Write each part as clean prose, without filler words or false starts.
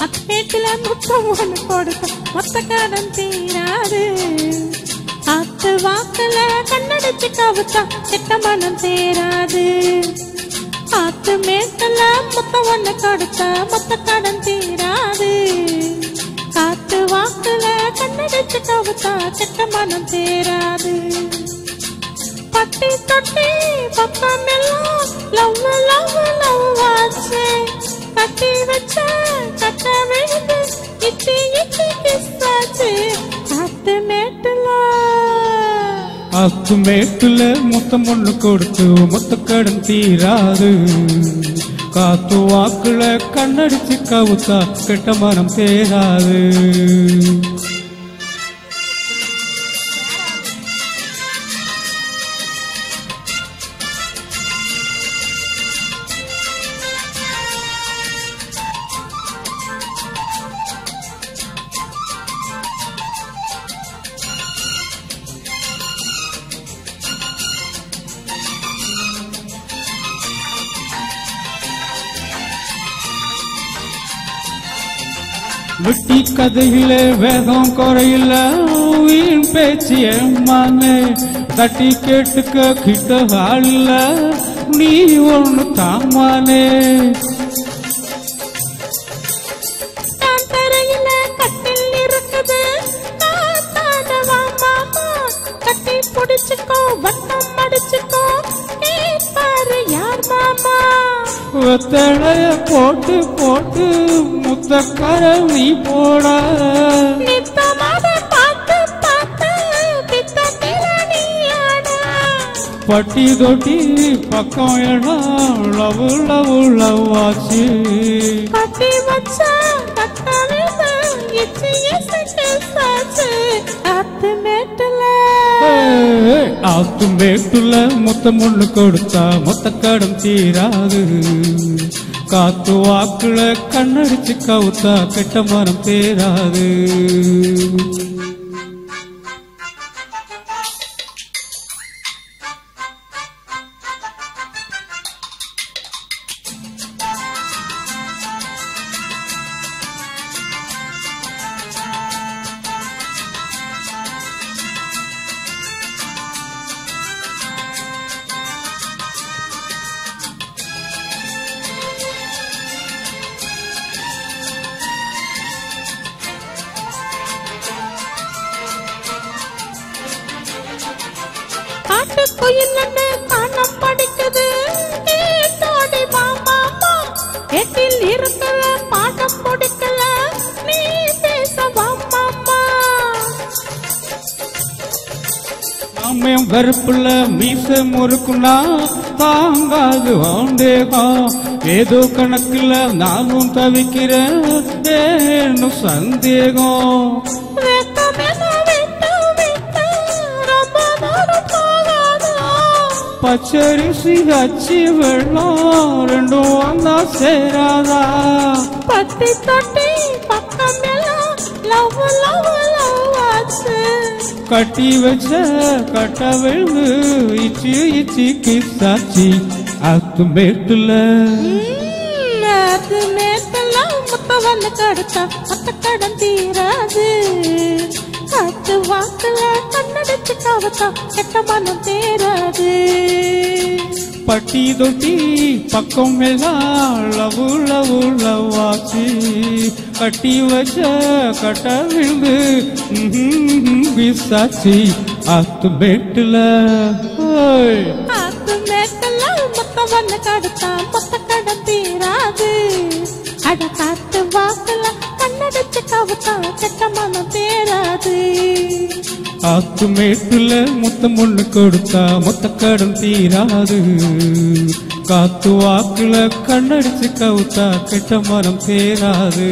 அத்தேட்டில முத்தம் ஒன்று கொடுத்த மொத்த கடன் தீராது. ஆத்து வாக்குல கண்ணடிச்சு கவுத்தா கெட்ட மனம் தேராது. ஆத்து மேட்டுல முத்தம் ஒன்று கொடுத்த மொத்த கடன் தீராது. ஆத்து வாக்குல கண்ணடிச்சு கவுத்தா கெட்ட மனம் தேராது. பட்டி தொட்டி பக்கம் எல்லாம் லவ் லவ் லவ் ஆச்சு. கட்டி வச்ச கட்ட விழுந்து இட்டி இட்டி கிஸ்ஸாச்சு. ஆத்து மேட்டுல முத்தம் ஒண்ணு கொடுத்து மொத்த கடன் தீராது. காத்து வாக்குல கண்ணடிச்சு கவுத்தா கெட்ட மனம் தேராது. வெட்டி கதையில வேகம் குறையில வீண் பேச்சு ஏமானே. தட்டி கேட்டுக்க கிட்ட ஆளில்ல நீ ஒண்ணு தாமானே. தரையில கட்டில் இருக்குது காத்தாடவா மாமா. கட்டி பிடிச்சுக்கோ வட்டம் அடிச்சுக்கோ கேட்பாரு யார் மாமா. வெத்தலைய போட்டு போட்டு முத்தக்கர நீ போட. நித்தமாக பார்த்து பார்த்து பித்தத்தில நீ ஆட. பட்டி தொட்டி பக்கம் இடம் லவ் லவ் லவ் ஆச்சு. கட்டி வச்சா கட்ட விழுந்து இச்சி இச்சி கிஸ்ஸாச்சு. ஆத்து மேட்டுல முத்தம் ஒண்ணு கொடுத்தா மொத்த கடன் தீராது. காத்து வாக்குல கண்ணடிச்சு கவுத்தா கெட்ட மனம் தேராது. காட்டுக்குயில் காணம் படிக்குது ஏட்டோடி மாமா. எட்டில் இருக்கிற பாடம் பிடிக்கல நீ பேசவா மாமா. நாமே வெறுப்புல மீச முறுக்குனா தாங்காது வாண்டேகம். ஏதோ கணக்குல நானும் தவிக்கிறேன் ஏன்னு சந்தேகம். பச்சரிசி அச்சி வெள்ளம் ரெண்டும் வந்தா சேராதா. பட்டி தொட்டி பக்கம் எல்லாம் லவ் லவ் லவ் ஆச்சு. கட்டி வச்ச கட்ட விழுந்து இச்சி இச்சி கிஸ்ஸாச்சு. ஆத்து மேட்டுல முத்தம் வந்து கடுத்தா மொத்த கடன் தீராது. காத்து வாக்குல கண்ணடிச்சு கவுத்தா கெட்ட மனம் தேராது. பட்டி தொட்டி பக்கம் எல்லாம் லவ் லவ் லவ் ஆச்சு. கட்டி வச்ச கட்ட விழுந்து கிஸ்ஸாச்சு. ஆத்து மேட்டுல முத்தம் வந்து கடுத்தா மொத்த கடன் தீராது. அட காத்து வாக்குல கண்ணடிச்சு கவுத்தா கெட்ட மனம் தேராது. ஆத்து மேட்டுல முத்தம் ஒண்ணு கொடுத்தா மொத்த கடன் தீராது. காத்து வாக்குல கண்ணடிச்சு கவுத்தா கெட்ட மரம் தேராது.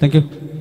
தேங்க்யூ.